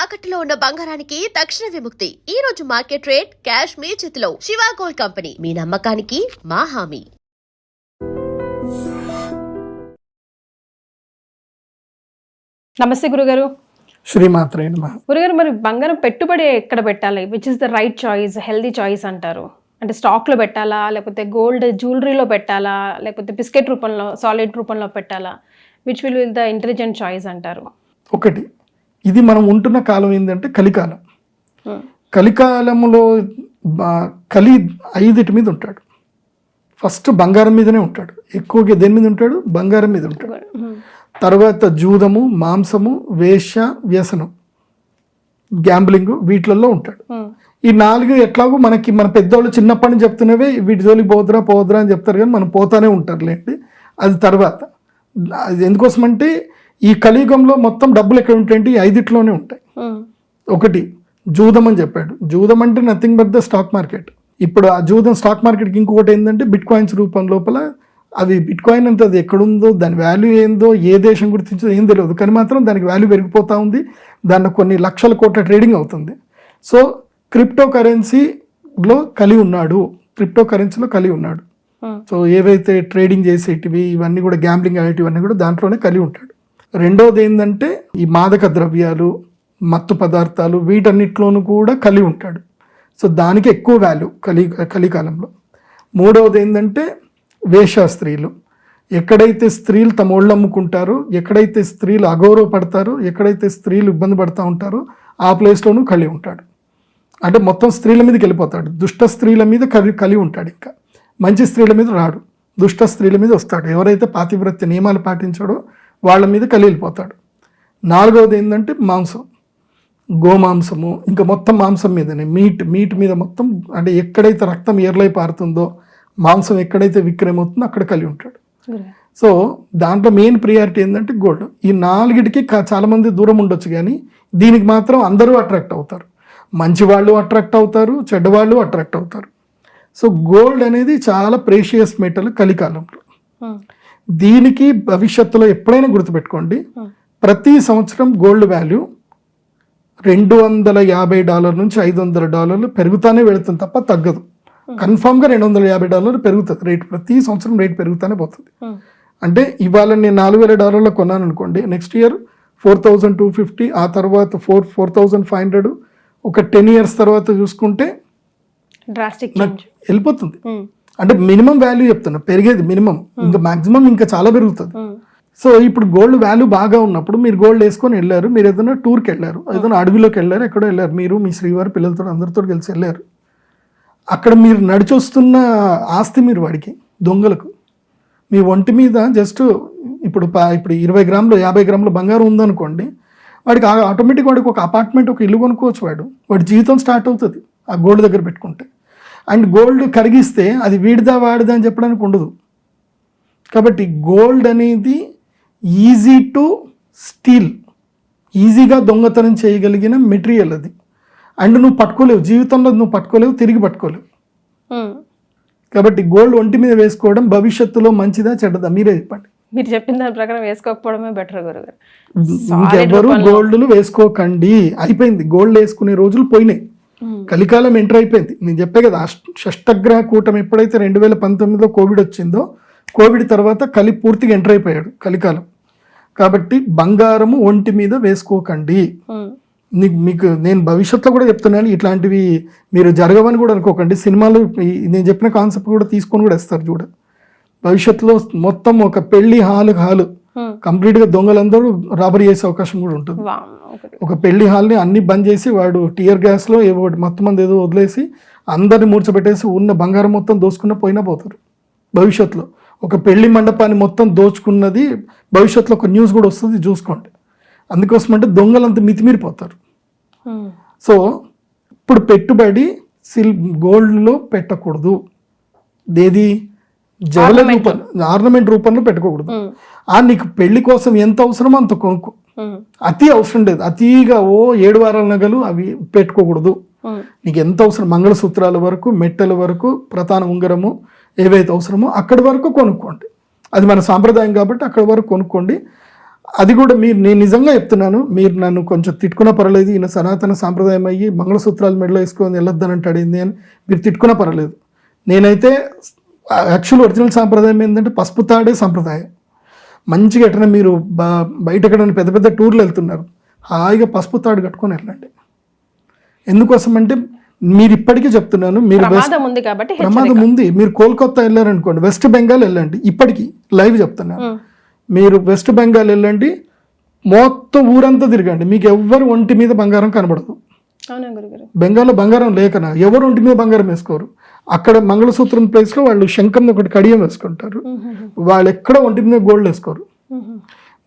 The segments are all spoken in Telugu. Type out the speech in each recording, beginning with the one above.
తాకట్టులో ఉన్న బంగారానికి తక్షణ విముక్తి. ఈ రోజు మార్కెట్ రేట్ క్యాష్ మీ చేతిలో. శివ గోల్డ్ కంపెనీ, మీ నమ్మకానికి మా హామీ. నమస్తే గురుగారు. శ్రీమాత్రే నమః. గురుగారు, మరి బంగారం పెట్టుబడి ఎక్కడ పెట్టాలి? Which is the right choice, healthy choice అంటారు? అంటే స్టాక్లో పెట్టాలా, లేకపోతే గోల్డ్ జ్యువెలరీలో పెట్టాలా, లేకపోతే బిస్కెట్ రూపంలో, సాలిడ్ రూపంలో పెట్టాలా? Which will the intelligent choice అంటారు? ఒకటి, ఇది మనం ఉంటున్న కాలం ఏంటంటే కలికాలం. కలికాలంలో కలి 5 మీద ఉంటాడు. ఫస్ట్ బంగారం మీదనే ఉంటాడు, ఎక్కువగా దేని మీద ఉంటాడు? బంగారం మీద ఉంటాడు. తర్వాత జూదము, మాంసము, వేశ్య, వ్యసనం, గ్యాంబ్లింగ్, వీటిలలో ఉంటాడు. ఈ 4 ఎట్లాగో మనకి మన పెద్దవాళ్ళు చిన్నప్పటి నుంచి చెప్తున్నవే, వీటి జోలికి పోదురా అని చెప్తారు, కానీ మనం పోతానే ఉంటారులేండి. అది తర్వాత అది ఎందుకోసమంటే ఈ కలియుగంలో మొత్తం డబ్బులు ఎక్కడ ఉంటాయంటే ఈ 5 ఉంటాయి. ఒకటి జూదం అని చెప్పాడు. జూదం అంటే nothing but the stock market. ఇప్పుడు ఆ జూదం స్టాక్ మార్కెట్కి ఇంకొకటి ఏంటంటే బిట్ కాయిన్స్ రూపం లోపల అవి బిట్ కాయిన్ అంటే అది ఎక్కడుందో, దాని వాల్యూ ఏందో, ఏ దేశం గుర్తించదో ఏం తెలియదు, కానీ మాత్రం దానికి వాల్యూ పెరిగిపోతూ ఉంది. దాన్ని కొన్ని లక్షల కోట్ల ట్రేడింగ్ అవుతుంది. సో క్రిప్టో కరెన్సీలో కలిగి ఉన్నాడు. సో ఏవైతే ట్రేడింగ్ చేసేటివి ఇవన్నీ కూడా, గ్యాంబ్లింగ్ అనేటివన్నీ కూడా దాంట్లోనే కలిగి ఉంటాడు. రెండోది ఏంటంటే ఈ మాదక ద్రవ్యాలు, మత్తు పదార్థాలు, వీటన్నిటిలోనూ కూడా కలిగి ఉంటాడు. సో దానికి ఎక్కువ వాల్యూ కలికాలంలో. మూడవది ఏంటంటే వేశ్యా స్త్రీలు. ఎక్కడైతే స్త్రీలు తమ ఒళ్ళు అమ్ముకుంటారో, ఎక్కడైతే స్త్రీలు అగౌరవపడతారో, ఎక్కడైతే స్త్రీలు ఇబ్బంది పడుతూ ఉంటారో ఆ ప్లేస్లోనూ కలిగి ఉంటాడు. అంటే మొత్తం స్త్రీల మీదకి వెళ్ళిపోతాడు. దుష్ట స్త్రీల మీద కలిగి ఉంటాడు. ఇంకా మంచి స్త్రీల మీద రాడు, దుష్ట స్త్రీల మీద వస్తాడు. ఎవరైతే పాతివ్రత్య నియమాలు పాటించాడో వాళ్ళ మీద వెళ్ళిపోతాడు. నాలుగవది ఏంటంటే మాంసం, గోమాంసము, ఇంకా మొత్తం మాంసం మీదనే, మీట్ మీద మొత్తం. అంటే ఎక్కడైతే రక్తం ఏర్లై పారుతుందో, మాంసం ఎక్కడైతే విక్రయమవుతుందో అక్కడ కలిగి ఉంటాడు. సో దాంట్లో మెయిన్ ప్రియారిటీ ఏంటంటే గోల్డ్. ఈ 4టికి చాలామంది దూరం ఉండొచ్చు, కానీ దీనికి మాత్రం అందరూ అట్రాక్ట్ అవుతారు. మంచి వాళ్ళు అట్రాక్ట్ అవుతారు, చెడ్డవాళ్ళు అట్రాక్ట్ అవుతారు. సో గోల్డ్ అనేది చాలా ప్రేషియస్ మెటల్ కలికాలంలో. దీనికి భవిష్యత్తులో ఎప్పుడైనా గుర్తుపెట్టుకోండి, ప్రతి సంవత్సరం గోల్డ్ వాల్యూ $250 నుంచి $500 పెరుగుతానే వెళుతుంది తప్ప తగ్గదు. కన్ఫామ్గా $250 పెరుగుతుంది రేట్. ప్రతి సంవత్సరం రేట్ పెరుగుతానే పోతుంది. అంటే ఇవాళ నేను $4,000 కొన్నాను అనుకోండి, నెక్స్ట్ ఇయర్ 4,250, ఆ తర్వాత 4,500, ఒక 10 years తర్వాత చూసుకుంటే వెళ్ళిపోతుంది. అంటే మినిమం వాల్యూ చెప్తున్నా, పెరిగేది మినిమం, ఇంకా మాక్సిమం ఇంకా చాలా పెరుగుతుంది. సో ఇప్పుడు గోల్డ్ వాల్యూ బాగా ఉన్నప్పుడు మీరు గోల్డ్ వేసుకొని వెళ్ళారు, మీరు ఏదైనా టూర్కి వెళ్ళారు, ఏదైనా అడవిలోకి వెళ్ళారు, ఎక్కడో వెళ్ళారు, మీరు మీ శ్రీవారి పిల్లలతో అందరితో కలిసి వెళ్ళారు. అక్కడ మీరు నడిచొస్తున్న ఆస్తి మీరు వాడికి, దొంగలకు, మీ ఒంటి మీద జస్ట్ ఇప్పుడు 20 గ్రాములు 50 గ్రాముల బంగారం ఉందనుకోండి, వాడికి ఆటోమేటిక్ వాడికి ఒక అపార్ట్మెంట్, ఒక ఇల్లు కొనుక్కోవచ్చు. వాడి జీవితం స్టార్ట్ అవుతుంది ఆ గోల్డ్ దగ్గర పెట్టుకుంటే. అండ్ గోల్డ్ కరిగిస్తే అది వీడిదా వాడిదా అని చెప్పడానికి ఉండదు. కాబట్టి గోల్డ్ అనేది ఈజీ టు స్టీల్, ఈజీగా దొంగతనం చేయగలిగిన మెటీరియల్ అది. అండ్ నువ్వు పట్టుకోలేవు, జీవితంలో నువ్వు పట్టుకోలేవు, తిరిగి పట్టుకోలేవు. కాబట్టి గోల్డ్ ఒంటి మీద వేసుకోవడం భవిష్యత్తులో మంచిదా చెడ్డదా మీరే చెప్పండి. మీరు చెప్పిన దాని ప్రకారం వేసుకోకపోవడమే బెటర్ గురుగారు. ఇంకెవరు గోల్డ్లు వేసుకోకండి, అయిపోయింది. గోల్డ్ వేసుకునే రోజులు పోయినాయి, కలికాలం ఎంటర్ అయిపోయింది. నేను చెప్పే కదా, షష్టగ్రహ కూటమి ఎప్పుడైతే 2019లో కోవిడ్ వచ్చిందో, కోవిడ్ తర్వాత కలి పూర్తిగా ఎంటర్ అయిపోయాడు కలికాలం. కాబట్టి బంగారము ఒంటి మీద వేసుకోకండి. మీకు నేను భవిష్యత్తులో కూడా చెప్తున్నాను, ఇట్లాంటివి మీరు జరగవని కూడా అనుకోకండి. సినిమాలు నేను చెప్పిన కాన్సెప్ట్ కూడా తీసుకొని కూడా వేస్తారు చూడ. భవిష్యత్తులో మొత్తం ఒక పెళ్లి హాలు కంప్లీట్గా దొంగలందరూ రాబరీ చేసే అవకాశం కూడా ఉంటుంది. ఒక పెళ్లి హాల్ని అన్ని బంద్ చేసి వాడు టియర్ గ్యాస్లో మొత్తం మంది ఏదో వదిలేసి అందరిని మూర్చబెట్టేసి ఉన్న బంగారం మొత్తం దోచుకున్న పోయినా పోతారు. భవిష్యత్తులో ఒక పెళ్లి మండపాన్ని మొత్తం దోచుకున్నది భవిష్యత్తులో ఒక న్యూస్ కూడా వస్తుంది, చూసుకోండి. అందుకోసం అంటే దొంగలంతా మితిమీరిపోతారు. సో ఇప్పుడు పెట్టుబడి గోల్డ్లో పెట్టకూడదు, ఏది జ్యువెలరీ ఆర్నమెంట్ రూపంలో పెట్టుకోకూడదు. నీకు పెళ్లి కోసం ఎంత అవసరమో అంత కొనుక్కో, అతి అవసరం లేదు. అతిగా 7 వారాల నగలు అవి పెట్టుకోకూడదు. నీకు ఎంత అవసరం, మంగళసూత్రాల వరకు, మెట్టెల వరకు, ప్రధాన ఉంగరము ఏవైతే అవసరమో అక్కడి వరకు కొనుక్కోండి. అది మన సాంప్రదాయం కాబట్టి అక్కడి వరకు కొనుక్కోండి. అది కూడా నేను నిజంగా చెప్తున్నాను, మీరు నన్ను కొంచెం తిట్టుకున్నా పర్వాలేదు, ఈయన సనాతన సాంప్రదాయం అయ్యి మంగళసూత్రాలు మెడలో వేసుకొని వెళ్ళొద్దని అంటాడు ఏంది అని మీరు తిట్టుకున్నా పర్వాలేదు. నేనైతే యాక్చువల్ ఒరిజినల్ సాంప్రదాయం ఏంటంటే పసుపు తాడే సాంప్రదాయం. మంచిగా ఎట్లా మీరు బయట ఎక్కడైనా పెద్ద పెద్ద టూర్లు వెళ్తున్నారు, హాయిగా పసుపు తాడు కట్టుకొని వెళ్ళండి. ఎందుకోసం అంటే మీరు ఇప్పటికీ చెప్తున్నాను, మీరు ప్రమాదం ఉంది కాబట్టి ప్రమాదం ఉంది. మీరు కోల్కతా వెళ్ళారనుకోండి, వెస్ట్ బెంగాల్ వెళ్ళండి, ఇప్పటికీ లైవ్ చెప్తున్నాను, మీరు వెస్ట్ బెంగాల్ వెళ్ళండి, మొత్తం ఊరంతా తిరగండి, మీకు ఎవ్వరు ఒంటి మీద బంగారం కనబడదు. అవునా గురుగారు? బెంగాల్లో బంగారం లేకనా ఎవరు ఒంటి మీద బంగారం వేసుకోరు. అక్కడ మంగళసూత్రం ప్లేస్లో వాళ్ళు శంఖం ఒకటి కడియం వేసుకుంటారు, వాళ్ళు ఎక్కడ ఒంటి మీద గోల్డ్ వేసుకోరు.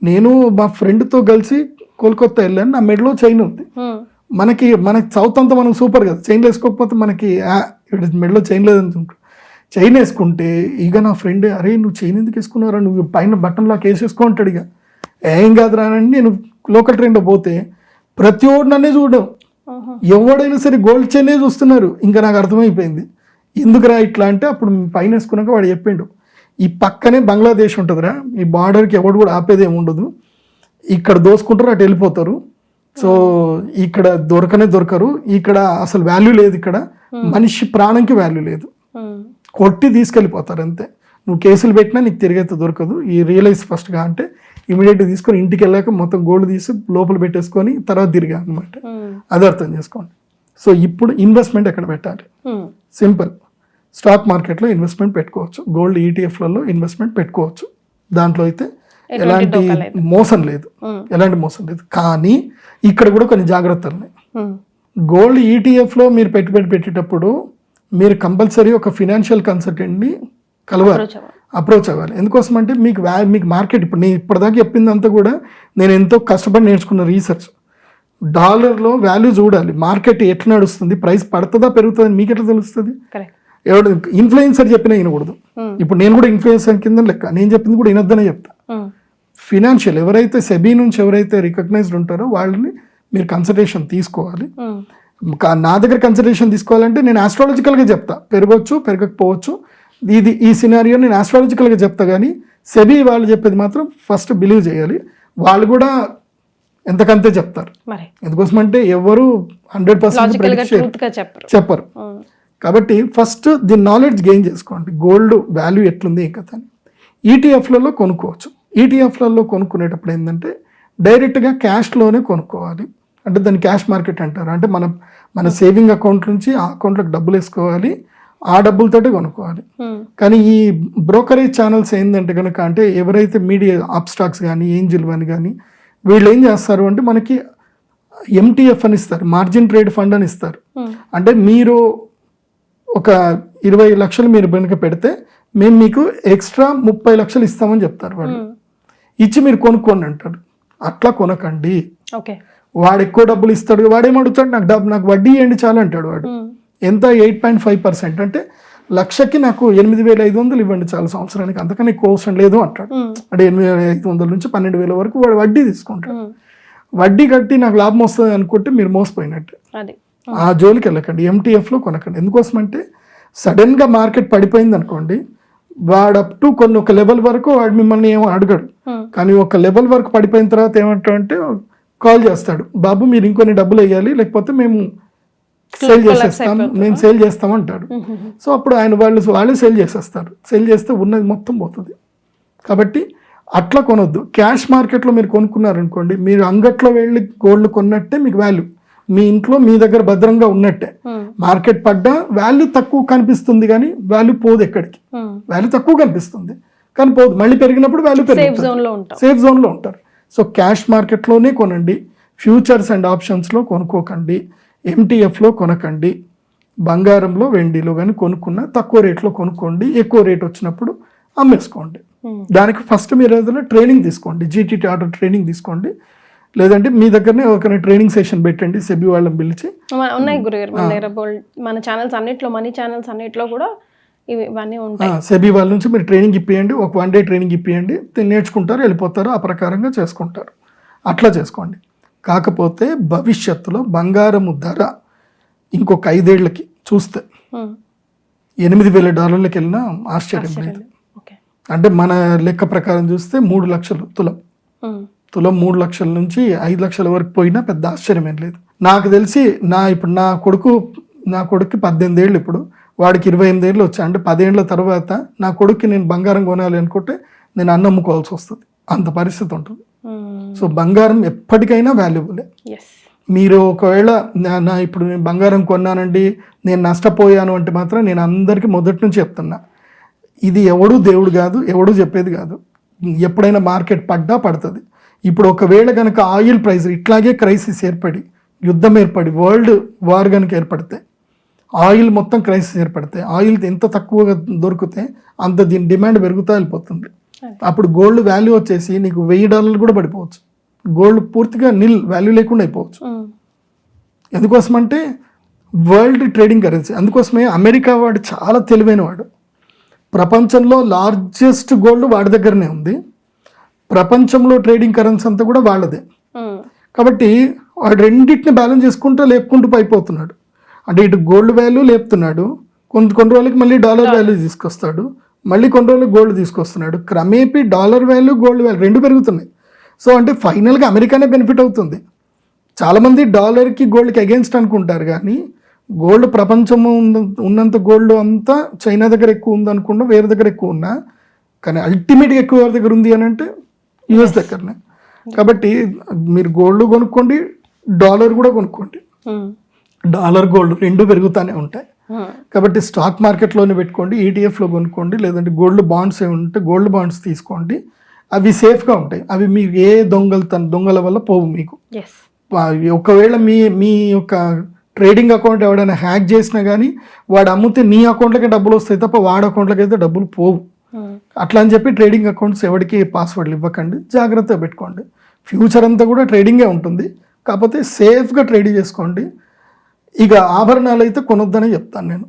నేను మా ఫ్రెండ్తో కలిసి కోల్కతా వెళ్ళాను, నా మెడలో చైన్ ఉంది. మనకి సౌత్ అంతా మనం సూపర్ కదా, చైన్ వేసుకోకపోతే మనకి మెడలో చైన్ లేదని చైన్ వేసుకుంటే ఇక నా ఫ్రెండ్, అరే నువ్వు చైన్ ఎందుకు వేసుకున్నారా, నువ్వు పైన బటన్లాగా వేసేసుకో అంటాడు. ఇక ఏం కాదురా అని నేను లోకల్ ట్రైన్లో పోతే ప్రతి ఒక్కడు నన్నే చూడడం, ఎవడైనా సరే గోల్డ్ చైనే చూస్తున్నారు. ఇంకా నాకు అర్థమైపోయింది ఎందుకురా ఇట్లా అంటే, అప్పుడు పైన వేసుకున్నాక వాడు చెప్పిండు, ఈ పక్కనే బంగ్లాదేశ్ ఉంటుందిరా, ఈ బార్డర్కి ఎవడు కూడా ఆపేది ఏమి ఉండదు, ఇక్కడ దోసుకుంటారు అటు వెళ్ళిపోతారు, సో ఇక్కడ దొరకరు, ఇక్కడ అసలు వాల్యూ లేదు, ఇక్కడ మనిషి ప్రాణంకి వాల్యూ లేదు, కొట్టి తీసుకెళ్ళిపోతారు అంతే, నువ్వు కేసులు పెట్టినా నీకు తిరిగైతే దొరకదు, ఈ రియలైజ్ ఫస్ట్గా అంటే ఇమీడియట్గా తీసుకొని ఇంటికి వెళ్ళాక మొత్తం గోల్డ్ తీసి లోపల పెట్టేసుకొని తర్వాత తిరిగా అనమాట. అది అర్థం చేసుకోండి. సో ఇప్పుడు ఇన్వెస్ట్మెంట్ ఎక్కడ పెట్టాలి? సింపుల్, స్టాక్ మార్కెట్లో ఇన్వెస్ట్మెంట్ పెట్టుకోవచ్చు, గోల్డ్ ఈటీఎఫ్లలో ఇన్వెస్ట్మెంట్ పెట్టుకోవచ్చు, దాంట్లో అయితే ఎలాంటి మోసం లేదు, కానీ ఇక్కడ కూడా కొన్ని జాగ్రత్తలు ఉన్నాయి. గోల్డ్ ఈటీఎఫ్లో మీరు పెట్టుబడి పెట్టేటప్పుడు మీరు కంపల్సరీ ఒక ఫినాన్షియల్ కన్సల్టెంట్ని అప్రోచ్ అవ్వాలి. ఎందుకోసం అంటే మీకు మార్కెట్ ఇప్పుడు నేను ఇప్పటిదాకా చెప్పిందంతా కూడా నేను ఎంతో కష్టపడి నేర్చుకున్న రీసెర్చ్. డాలర్లో వాల్యూ చూడాలి, మార్కెట్ ఎట్లా నడుస్తుంది, ప్రైస్ పడుతుందా పెరుగుతుందని మీకు ఎట్లా తెలుస్తుంది? ఎవడు ఇన్ఫ్లుయెన్సర్ చెప్పినా వినకూడదు. ఇప్పుడు నేను కూడా ఇన్ఫ్లుయెన్సర్ కింద లెక్క, నేను చెప్పింది కూడా వినొద్దనే చెప్తా. ఫినాన్షియల్ ఎవరైతే సెబీ నుంచి ఎవరైతే రికగ్నైజ్డ్ ఉంటారో వాళ్ళని మీరు కన్సల్టేషన్ తీసుకోవాలి. నా దగ్గర కన్సల్టేషన్ తీసుకోవాలంటే నేను ఆస్ట్రాలజికల్గా చెప్తా, పెరగవచ్చు పెరగకపోవచ్చు, ఈ సినారియో నేను ఆస్ట్రాలజికల్గా చెప్తా, కానీ సెబీ వాళ్ళు చెప్పేది మాత్రం ఫస్ట్ బిలీవ్ చేయాలి. వాళ్ళు కూడా ఎంతకంతే చెప్తారు. ఎందుకోసం అంటే ఎవరు 100% చెప్పరు. కాబట్టి ఫస్ట్ దీని నాలెడ్జ్ గెయిన్ చేసుకోండి, గోల్డ్ వాల్యూ ఎట్లుంది ఏ కథ అని. ఈటీఎఫ్లలో కొనుక్కోవచ్చు. ఈటీఎఫ్లలో కొనుక్కునేటప్పుడు ఏంటంటే డైరెక్ట్గా క్యాష్లోనే కొనుక్కోవాలి, అంటే దాన్ని క్యాష్ మార్కెట్ అంటారు. అంటే మన సేవింగ్ అకౌంట్ నుంచి ఆ అకౌంట్లోకి డబ్బులు వేసుకోవాలి, ఆ డబ్బులతోటే కొనుక్కోవాలి. కానీ ఈ బ్రోకరేజ్ ఛానల్స్ ఏంటంటే కనుక, అంటే ఎవరైతే మీడియా అప్స్టాక్స్ కానీ ఏంజిల్ అని కానీ వీళ్ళు ఏం చేస్తారు అంటే మనకి ఎంటీఎఫ్ అని ఇస్తారు, మార్జిన్ ట్రేడ్ ఫండ్ అని ఇస్తారు. అంటే మీరు ఒక 20 లక్షలు మీరు వెనుక పెడితే మేము మీకు ఎక్స్ట్రా 30 లక్షలు ఇస్తామని చెప్తారు. వాళ్ళు ఇచ్చి మీరు కొనుక్కోండి అంటారు. అట్లా కొనకండి. వాడు ఎక్కువ డబ్బులు ఇస్తాడు, వాడేమడుగుతాడు, నాకు వడ్డీ ఇవ్వండి చాలు అంటాడు. వాడు ఎంత 8.5% అంటే లక్షకి నాకు 8,500 ఇవ్వండి చాలు సంవత్సరానికి, అంతకన్నా ఎక్కువ అవసరం లేదు అంటాడు. అంటే 8,500 నుంచి 12,000 వరకు వాడు వడ్డీ తీసుకుంటాడు. వడ్డీ కట్టి నాకు లాభం వస్తుంది అనుకుంటే మీరు మోసపోయినట్టు. ఆ జోలికి వెళ్ళకండి, ఎంటీఎఫ్లో కొనకండి. ఎందుకోసం అంటే సడన్గా మార్కెట్ పడిపోయింది అనుకోండి, వాడు అప్ టు ఒక లెవెల్ వరకు వాడు మిమ్మల్ని ఏమో అడగడు, కానీ ఒక లెవెల్ వరకు పడిపోయిన తర్వాత ఏమంటాడంటే కాల్ చేస్తాడు, బాబు మీరు ఇంకొన్ని డబ్బులు వేయాలి లేకపోతే మేము సేల్ చేసేస్తాం అంటాడు. సో అప్పుడు వాళ్ళే సేల్ చేసేస్తారు. సేల్ చేస్తే ఉన్నది మొత్తం పోతుంది. కాబట్టి అట్లా కొనొద్దు. క్యాష్ మార్కెట్లో మీరు కొనుక్కున్నారనుకోండి, మీరు అంగట్లో వెళ్ళి గోల్డ్ కొన్నట్టే మీకు వాల్యూ, మీ ఇంట్లో మీ దగ్గర భద్రంగా ఉన్నట్టే. మార్కెట్ పడ్డా వాల్యూ తక్కువ కనిపిస్తుంది కానీ వాల్యూ పోదు, ఎక్కడికి వాల్యూ తక్కువ కనిపిస్తుంది కానీ పోదు, మళ్ళీ పెరిగినప్పుడు వాల్యూ పెరుగుతుంది, సేఫ్ జోన్లో ఉంటారు. సో క్యాష్ మార్కెట్లోనే కొనండి, ఫ్యూచర్స్ అండ్ ఆప్షన్స్లో కొనుక్కోకండి, ఎంటీఎఫ్లో కొనకండి. బంగారంలో వెండిలో కానీ కొనుక్కున్నా తక్కువ రేట్లో కొనుక్కోండి, ఎక్కువ రేట్ వచ్చినప్పుడు అమ్మేసుకోండి. దానికి ఫస్ట్ మీరు ఏదైనా ట్రైనింగ్ తీసుకోండి, జీటీటీ ఆర్డర్ ట్రైనింగ్ తీసుకోండి, లేదంటే మీ దగ్గరనే ఒక ట్రైనింగ్ సెషన్ పెట్టండి, సెబీ వాళ్ళని పిలిచి. ఉన్నాయి గురుగారు మన దగ్గర మన ఛానల్స్ అన్నిట్లో, మనీ ఛానల్స్ అన్నిట్లో కూడా ఇవన్నీ ఉంటాయి. సెబీ వాళ్ళ నుంచి మీరు ట్రైనింగ్ ఇప్పియండి, ఒక 1 డే ట్రైనింగ్ ఇప్పియండి, నేర్చుకుంటారు, వెళ్ళిపోతారు, ఆ ప్రకారంగా చేసుకుంటారు. అట్లా చేసుకోండి. కాకపోతే భవిష్యత్తులో బంగారము ధర ఇంకొక 5 ఏళ్లకి చూస్తే $8,000 వెళ్ళినా ఆశ్చర్యం లేదు. అంటే మన లెక్క ప్రకారం చూస్తే 3 లక్షలు తులం 3 లక్షల నుంచి 5 లక్షల వరకు పోయినా పెద్ద ఆశ్చర్యం ఏం లేదు. నాకు తెలిసి ఇప్పుడు నా కొడుక్కి 18 ఏళ్ళు, ఇప్పుడు వాడికి 28 ఏళ్ళు వచ్చాయి. అంటే 10 ఏళ్ళ తర్వాత నా కొడుక్కి నేను బంగారం కొనాలి అనుకుంటే నేను అన్నం అమ్ముకోవాల్సి వస్తుంది, అంత పరిస్థితి ఉంటుంది. సో బంగారం ఎప్పటికైనా వాల్యుబులే. మీరు ఒకవేళ ఇప్పుడు నేను బంగారం కొన్నానండి నేను నష్టపోయాను అంటే మాత్రం నేను అందరికీ మొదటి నుంచి చెప్తున్నా, ఇది ఎవడు దేవుడు కాదు, ఎవడు చెప్పేది కాదు. ఎప్పుడైనా మార్కెట్ పడుతుంది. ఇప్పుడు ఒకవేళ కనుక ఆయిల్ ప్రైస్ ఇట్లాగే క్రైసిస్ ఏర్పడి, యుద్ధం ఏర్పడి, వరల్డ్ వార్ కనుక ఏర్పడితే, ఆయిల్ మొత్తం క్రైసిస్ ఏర్పడితే, ఆయిల్ ఎంత తక్కువగా దొరికితే అంత దీని డిమాండ్ పెరుగుతూ వెళ్ళిపోతుంది. అప్పుడు గోల్డ్ వాల్యూ వచ్చేసి నీకు $1000 కూడా పడిపోవచ్చు. గోల్డ్ పూర్తిగా వాల్యూ లేకుండా అయిపోవచ్చు. ఎందుకోసమంటే వరల్డ్ ట్రేడింగ్ కరెన్సీ. అందుకోసమే అమెరికా వాడు చాలా తెలివైన వాడు. ప్రపంచంలో లార్జెస్ట్ గోల్డ్ వాడి దగ్గరనే ఉంది. ప్రపంచంలో ట్రేడింగ్ కరెన్సీ అంతా కూడా వాళ్ళదే. కాబట్టి వాడు రెండింటిని బ్యాలెన్స్ చేసుకుంటూ లేపుకుంటూ అయిపోతున్నాడు. అంటే ఇటు గోల్డ్ వాల్యూ లేపుతున్నాడు, కొన్ని రోజులకి మళ్ళీ డాలర్ వాల్యూ తీసుకొస్తాడు, మళ్ళీ కొన్ని రోజులకు గోల్డ్ తీసుకొస్తున్నాడు. క్రమేపీ డాలర్ వాల్యూ గోల్డ్ వాల్యూ రెండు పెరుగుతున్నాయి. సో అంటే ఫైనల్గా అమెరికానే బెనిఫిట్ అవుతుంది. చాలామంది డాలర్కి గోల్డ్కి అగేన్స్ట్ అనుకుంటారు, కానీ గోల్డ్ ప్రపంచము ఉన్నంత గోల్డ్ అంతా చైనా దగ్గర ఎక్కువ ఉంది అనుకున్నా, వేరే దగ్గర ఎక్కువ ఉన్నా, కానీ అల్టిమేట్గా ఎక్కువ ఎవరి దగ్గర ఉంది అని అంటే యుఎస్ దగ్గరనే. కాబట్టి మీరు గోల్డ్ కొనుక్కోండి, డాలర్ కూడా కొనుక్కోండి. డాలర్ గోల్డ్ రెండు పెరుగుతూనే ఉంటాయి. కాబట్టి స్టాక్ మార్కెట్లోనే పెట్టుకోండి, ఈటీఎఫ్లో కొనుక్కోండి, లేదంటే గోల్డ్ బాండ్స్ ఏమి ఉంటే గోల్డ్ బాండ్స్ తీసుకోండి. అవి సేఫ్గా ఉంటాయి. అవి మీకు ఏ దొంగల వల్ల పోవు. మీకు ఒకవేళ మీ యొక్క ట్రేడింగ్ అకౌంట్ ఎవడైనా హ్యాక్ చేసినా కానీ వాడు అమ్మితే నీ అకౌంట్లకే డబ్బులు వస్తాయి తప్ప వాడి అకౌంట్లకి అయితే డబ్బులు పోవు. అట్లా అని చెప్పి ట్రేడింగ్ అకౌంట్స్ ఎవరికి పాస్వర్డ్లు ఇవ్వకండి, జాగ్రత్తగా పెట్టుకోండి. ఫ్యూచర్ అంతా కూడా ట్రేడింగే ఉంటుంది, కాకపోతే సేఫ్గా ట్రేడ్ చేసుకోండి. ఇక ఆభరణాలు అయితే కొనొద్దనే చెప్తాను నేను.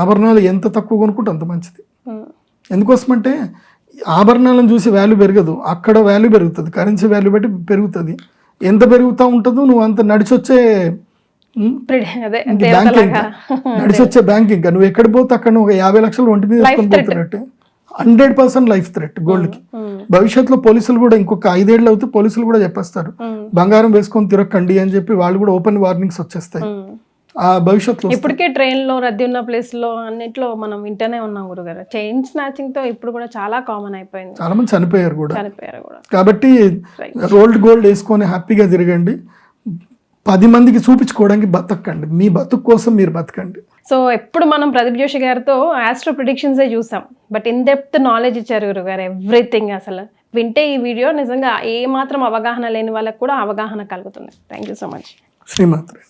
ఆభరణాలు ఎంత తక్కువ కొనుక్కుంటే అంత మంచిది. ఎందుకోసమంటే ఆభరణాలను చూసి వాల్యూ పెరగదు, అక్కడ వాల్యూ పెరుగుతుంది. కరెన్సీ వాల్యూ బట్టి పెరుగుతుంది. ఎంత పెరుగుతూ ఉంటుందో నువ్వు అంత నడిచొచ్చే బ్యాంక్ ఇంకా నువ్వు ఎక్కడ పోతే అక్కడ నువ్వు 50 లక్షలు ఒంటి మీద వేసుకొని పోతున్నట్టు 100% లైఫ్ థ్రెట్ గోల్డ్కి. భవిష్యత్తులో పోలీసులు కూడా ఇంకొక 5 ఏళ్ళు అవుతే పోలీసులు కూడా చెప్పేస్తారు బంగారం వేసుకొని తిరగకండి అని చెప్పి, వాళ్ళు కూడా ఓపెన్ వార్నింగ్స్ వచ్చేస్తాయి ఆ భవిష్యత్తులో. ఇప్పటికే ట్రైన్ లో రద్దీ ఉన్న ప్లేస్ లో అన్నిట్లో మనం వింటనే ఉన్నాం గురుగారు. చైన్ స్నాచింగ్ తో ఇప్పుడు కూడా చాలా కామన్ అయిపోయింది, చాలా మంది చనిపోయారు కూడా. కాబట్టి రోల్డ్ గోల్డ్ వేసుకొని హ్యాపీగా తిరగండి. 10 మందికి చూపించుకోవడానికి బతకండి, మీ బతుకు కోసం మీరు బతకండి. సో ఎప్పుడు మనం ప్రదీప్ జోషి గారితో ఆస్ట్రో ప్రిడిక్షన్సే చూసాం, బట్ ఇన్ డెప్త్ నాలెడ్జ్ ఇచ్చారు గురుగారు. ఎవ్రీథింగ్ అసలు వింటే ఈ వీడియో నిజంగా ఏ మాత్రం అవగాహన లేని వాళ్ళకి కూడా అవగాహన కలుగుతుంది. Thank you so much. శ్రీమాత్రే.